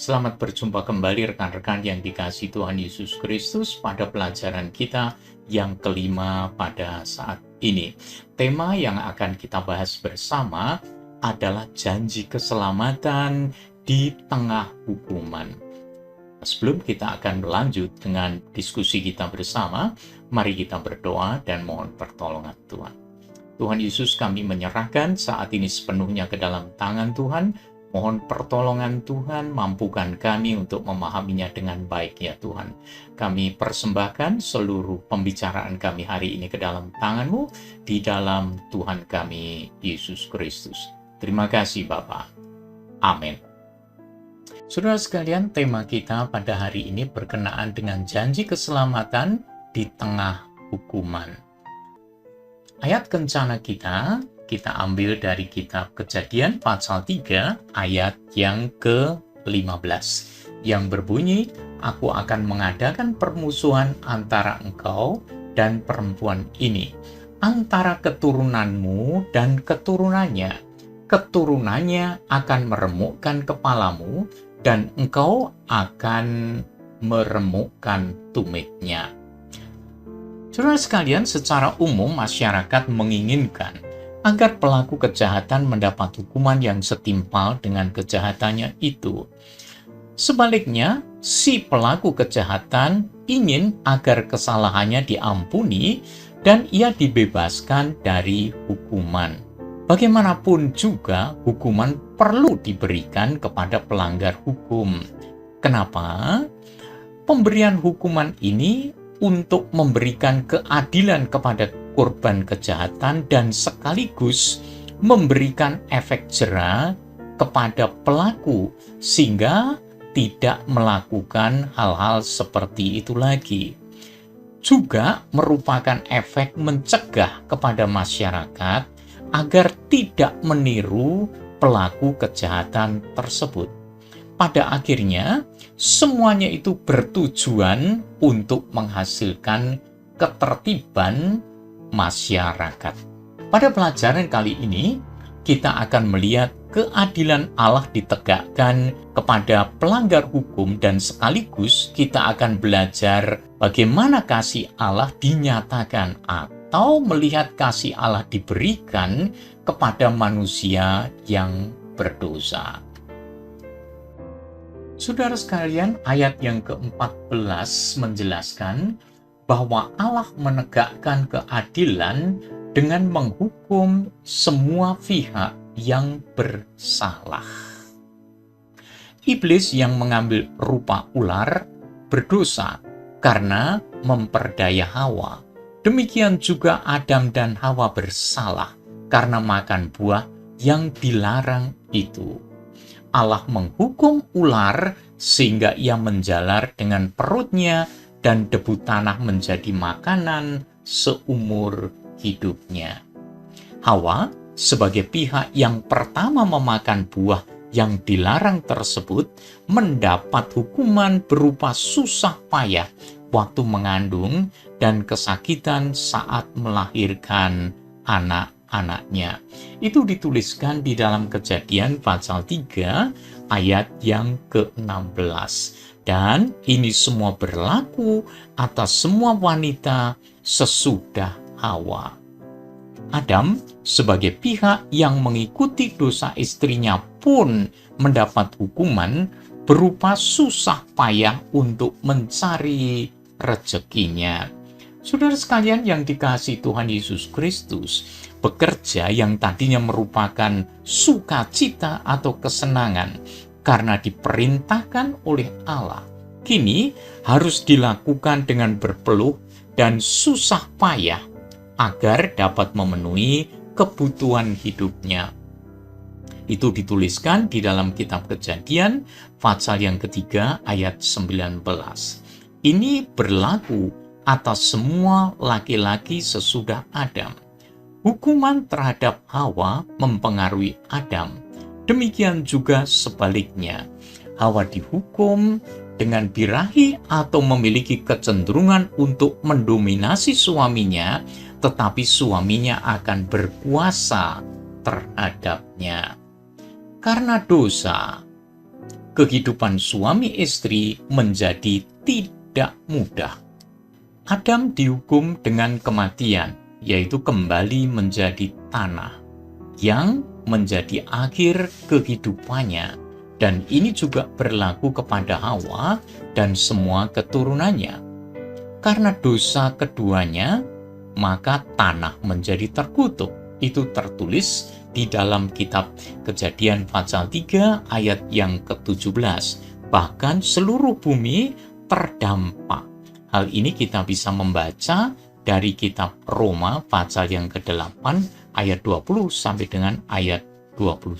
Selamat berjumpa kembali rekan-rekan yang dikasihi Tuhan Yesus Kristus pada pelajaran kita yang kelima pada saat ini. Tema yang akan kita bahas bersama adalah janji keselamatan di tengah hukuman. Sebelum kita akan berlanjut dengan diskusi kita bersama, mari kita berdoa dan mohon pertolongan Tuhan. Tuhan Yesus, kami menyerahkan saat ini sepenuhnya ke dalam tangan Tuhan. Mohon pertolongan Tuhan, mampukan kami untuk memahaminya dengan baik ya Tuhan. Kami persembahkan seluruh pembicaraan kami hari ini ke dalam tangan-Mu, di dalam Tuhan kami, Yesus Kristus. Terima kasih Bapa. Amin. Saudara sekalian, tema kita pada hari ini berkenaan dengan janji keselamatan di tengah hukuman. Ayat kencana kita ambil dari kitab Kejadian pasal 3 ayat yang ke-15 yang berbunyi, "Aku akan mengadakan permusuhan antara engkau dan perempuan ini, antara keturunanmu dan keturunannya. Keturunannya akan meremukkan kepalamu dan engkau akan meremukkan tumitnya." Saudara sekalian, secara umum masyarakat menginginkan agar pelaku kejahatan mendapat hukuman yang setimpal dengan kejahatannya itu. Sebaliknya, si pelaku kejahatan ingin agar kesalahannya diampuni dan ia dibebaskan dari hukuman. Bagaimanapun juga, hukuman perlu diberikan kepada pelanggar hukum. Kenapa? Pemberian hukuman ini untuk memberikan keadilan kepada korban kejahatan dan sekaligus memberikan efek jera kepada pelaku sehingga tidak melakukan hal-hal seperti itu lagi. Juga merupakan efek mencegah kepada masyarakat agar tidak meniru pelaku kejahatan tersebut. Pada akhirnya, semuanya itu bertujuan untuk menghasilkan ketertiban masyarakat. Pada pelajaran kali ini, kita akan melihat keadilan Allah ditegakkan kepada pelanggar hukum dan sekaligus kita akan belajar bagaimana kasih Allah dinyatakan atau melihat kasih Allah diberikan kepada manusia yang berdosa. Saudara sekalian, ayat yang ke-14 menjelaskan bahwa Allah menegakkan keadilan dengan menghukum semua pihak yang bersalah. Iblis yang mengambil rupa ular berdosa karena memperdaya Hawa. Demikian juga Adam dan Hawa bersalah karena makan buah yang dilarang itu. Allah menghukum ular sehingga ia menjalar dengan perutnya dan debu tanah menjadi makanan seumur hidupnya. Hawa sebagai pihak yang pertama memakan buah yang dilarang tersebut mendapat hukuman berupa susah payah waktu mengandung dan kesakitan saat melahirkan anak-anaknya. Itu dituliskan di dalam Kejadian pasal 3 ayat yang ke-16. Dan ini semua berlaku atas semua wanita sesudah Hawa. Adam sebagai pihak yang mengikuti dosa istrinya pun mendapat hukuman berupa susah payah untuk mencari rezekinya. Saudara sekalian yang dikasihi Tuhan Yesus Kristus, bekerja yang tadinya merupakan sukacita atau kesenangan karena diperintahkan oleh Allah, kini harus dilakukan dengan berpeluh dan susah payah agar dapat memenuhi kebutuhan hidupnya. Itu dituliskan di dalam kitab Kejadian pasal yang ketiga ayat 19. Ini berlaku atas semua laki-laki sesudah Adam. Hukuman terhadap Hawa mempengaruhi Adam. Demikian juga sebaliknya. Hawa dihukum dengan birahi atau memiliki kecenderungan untuk mendominasi suaminya, tetapi suaminya akan berkuasa terhadapnya. Karena dosa, kehidupan suami istri menjadi tidak mudah. Adam dihukum dengan kematian, yaitu kembali menjadi tanah, yang menjadi akhir kehidupannya. Dan ini juga berlaku kepada Hawa dan semua keturunannya. Karena dosa keduanya, maka tanah menjadi terkutuk. Itu tertulis di dalam kitab Kejadian pasal 3 ayat yang ke-17. Bahkan seluruh bumi terdampak. Hal ini kita bisa membaca dari kitab Roma pasal yang ke-8 ayat 20 sampai dengan ayat 21.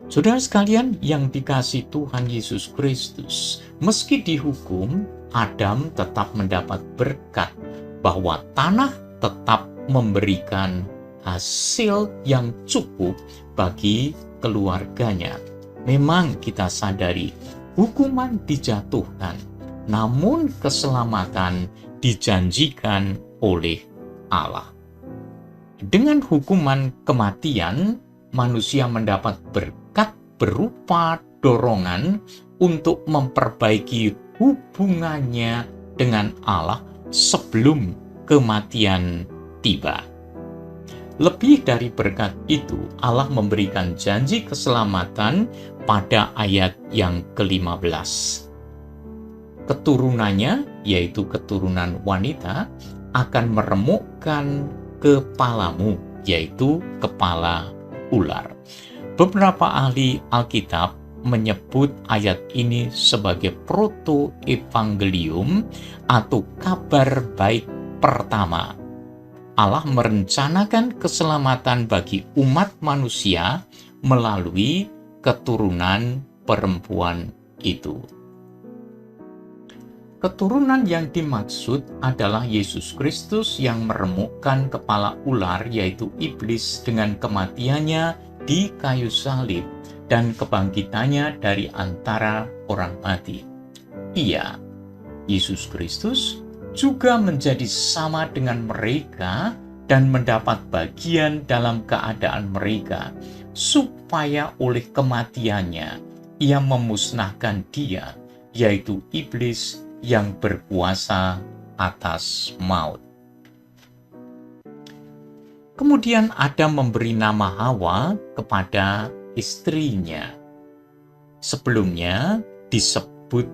Saudara sekalian yang dikasihi Tuhan Yesus Kristus, meski dihukum, Adam tetap mendapat berkat bahwa tanah tetap memberikan hasil yang cukup bagi keluarganya. Memang kita sadari hukuman dijatuhkan, namun keselamatan dijanjikan oleh Allah. Dengan hukuman kematian, manusia mendapat berkat berupa dorongan untuk memperbaiki hubungannya dengan Allah sebelum kematian tiba. Lebih dari berkat itu, Allah memberikan janji keselamatan pada ayat yang ke-15. Keturunannya, yaitu keturunan wanita, akan meremukkan kepalamu, yaitu kepala ular. Beberapa ahli Alkitab menyebut ayat ini sebagai proto-evangelium atau kabar baik pertama. Allah merencanakan keselamatan bagi umat manusia melalui keturunan perempuan itu. Keturunan yang dimaksud adalah Yesus Kristus yang meremukkan kepala ular, yaitu iblis, dengan kematiannya di kayu salib dan kebangkitannya dari antara orang mati. Ia, Yesus Kristus, juga menjadi sama dengan mereka dan mendapat bagian dalam keadaan mereka, supaya oleh kematiannya ia memusnahkan dia, yaitu iblis yang berkuasa atas maut. Kemudian Adam memberi nama Hawa kepada istrinya. Sebelumnya disebut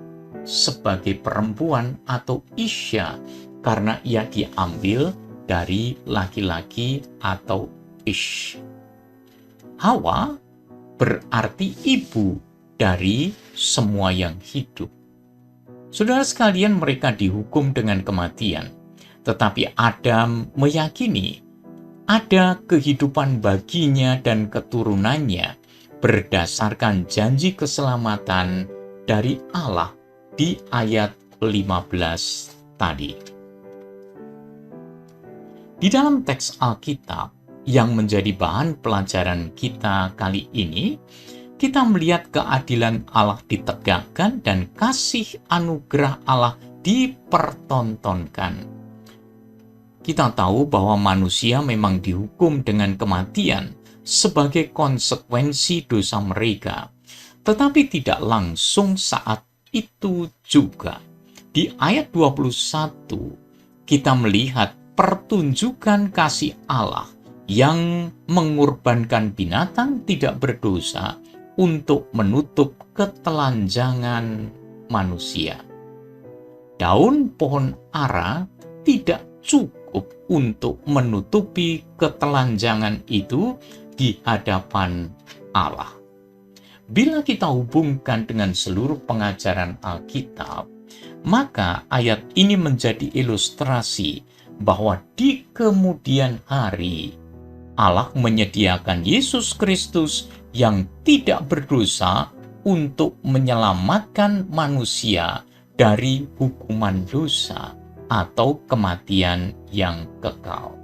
sebagai perempuan atau Isya karena ia diambil dari laki-laki atau Ish. Hawa berarti ibu dari semua yang hidup. Saudara sekalian, mereka dihukum dengan kematian, tetapi Adam meyakini ada kehidupan baginya dan keturunannya berdasarkan janji keselamatan dari Allah di ayat 15 tadi. Di dalam teks Alkitab yang menjadi bahan pelajaran kita kali ini, kita melihat keadilan Allah ditegakkan dan kasih anugerah Allah dipertontonkan. Kita tahu bahwa manusia memang dihukum dengan kematian sebagai konsekuensi dosa mereka, tetapi tidak langsung saat itu juga. Di ayat 21, kita melihat pertunjukan kasih Allah yang mengorbankan binatang tidak berdosa untuk menutup ketelanjangan manusia. Daun pohon ara tidak cukup untuk menutupi ketelanjangan itu di hadapan Allah. Bila kita hubungkan dengan seluruh pengajaran Alkitab, maka ayat ini menjadi ilustrasi bahwa di kemudian hari Allah menyediakan Yesus Kristus yang tidak berdosa untuk menyelamatkan manusia dari hukuman dosa atau kematian yang kekal.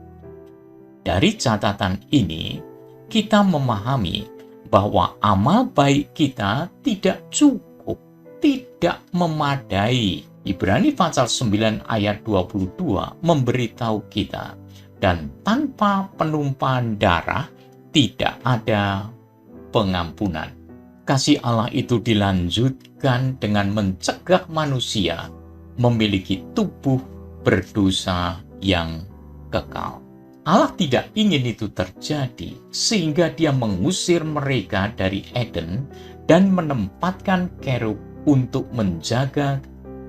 Dari catatan ini, kita memahami bahwa amal baik kita tidak cukup, tidak memadai. Ibrani pasal 9 ayat 22 memberitahu kita, dan tanpa penumpahan darah tidak ada pengampunan. Kasih Allah itu dilanjutkan dengan mencegah manusia memiliki tubuh berdosa yang kekal. Allah tidak ingin itu terjadi, sehingga Dia mengusir mereka dari Eden dan menempatkan kerub untuk menjaga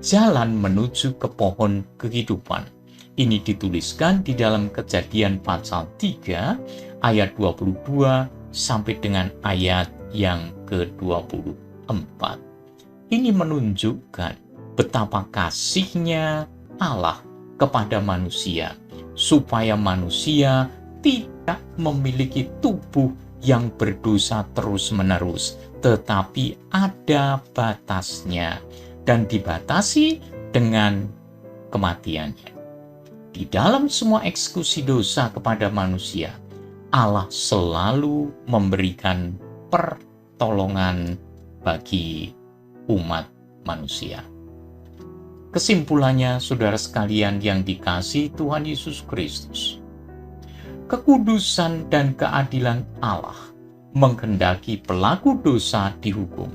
jalan menuju ke pohon kehidupan. Ini dituliskan di dalam Kejadian pasal 3 ayat 22 sampai dengan ayat yang ke-24. Ini menunjukkan betapa kasihnya Allah kepada manusia, supaya manusia tidak memiliki tubuh yang berdosa terus-menerus, tetapi ada batasnya dan dibatasi dengan kematiannya. Di dalam semua eksekusi dosa kepada manusia, Allah selalu memberikan pertolongan bagi umat manusia. Kesimpulannya, saudara sekalian yang dikasihi Tuhan Yesus Kristus, kekudusan dan keadilan Allah menghendaki pelaku dosa dihukum.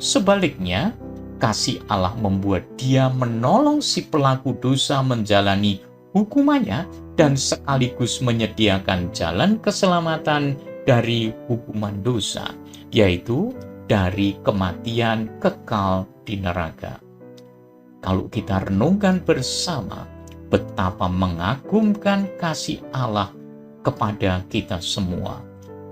Sebaliknya, kasih Allah membuat Dia menolong si pelaku dosa menjalani hukumannya dan sekaligus menyediakan jalan keselamatan dari hukuman dosa, yaitu dari kematian kekal di neraka. Kalau kita renungkan bersama betapa mengagumkan kasih Allah kepada kita semua,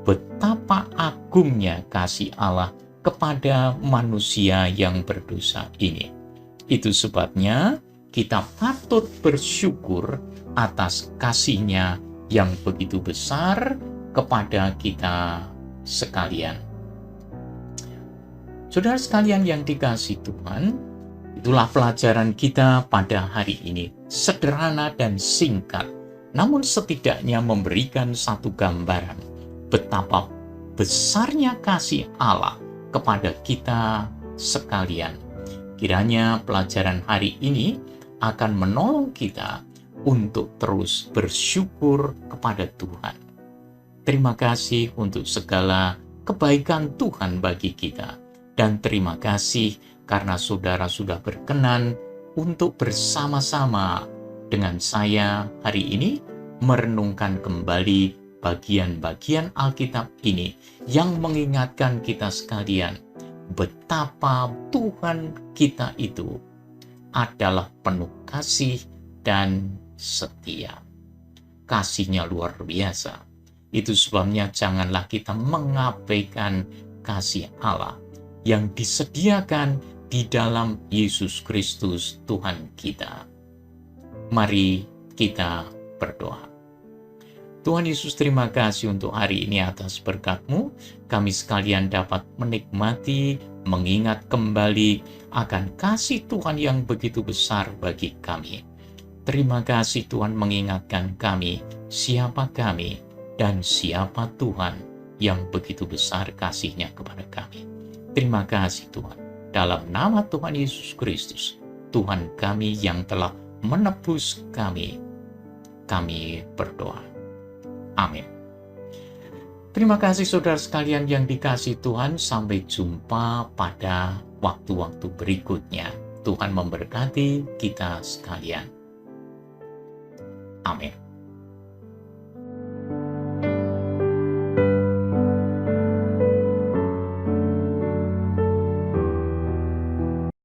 betapa agungnya kasih Allah kepada manusia yang berdosa ini. Itu sebabnya kita patut bersyukur atas kasih-Nya yang begitu besar kepada kita sekalian. Saudara sekalian yang dikasihi Tuhan, itulah pelajaran kita pada hari ini. Sederhana dan singkat, namun setidaknya memberikan satu gambaran betapa besarnya kasih Allah kepada kita sekalian. Kiranya pelajaran hari ini akan menolong kita untuk terus bersyukur kepada Tuhan. Terima kasih untuk segala kebaikan Tuhan bagi kita, dan terima kasih karena saudara sudah berkenan untuk bersama-sama dengan saya hari ini merenungkan kembali bagian-bagian Alkitab ini yang mengingatkan kita sekalian betapa Tuhan kita itu adalah penuh kasih dan setia. Kasih-Nya luar biasa. Itu sebabnya janganlah kita mengabaikan kasih Allah yang disediakan di dalam Yesus Kristus Tuhan kita. Mari kita berdoa. Tuhan Yesus, terima kasih untuk hari ini atas berkat-Mu. Kami sekalian dapat menikmati, mengingat kembali akan kasih Tuhan yang begitu besar bagi kami. Terima kasih Tuhan mengingatkan kami, siapa kami dan siapa Tuhan yang begitu besar kasih-Nya kepada kami. Terima kasih Tuhan. Dalam nama Tuhan Yesus Kristus, Tuhan kami yang telah menebus kami berdoa. Amin. Terima kasih saudara sekalian yang dikasihi Tuhan. Sampai jumpa pada waktu-waktu berikutnya. Tuhan memberkati kita sekalian. Amin.